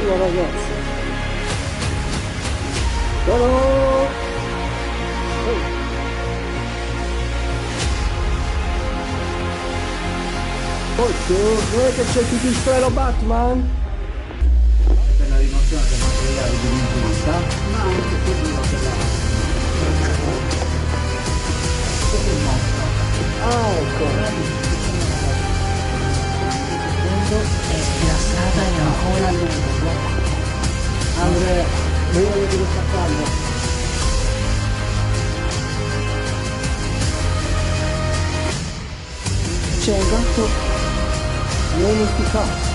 Buongiorno ragazzi. Ciao. Occhio, non è che c'è chi ti distrae Batman? Per la rimozione del materiale di ringiunta, ma anche per il nostro. Ah, ecco. E la strada è ancora lunga. Andrea, io devo staccarlo. C'è un gatto, non ti fa.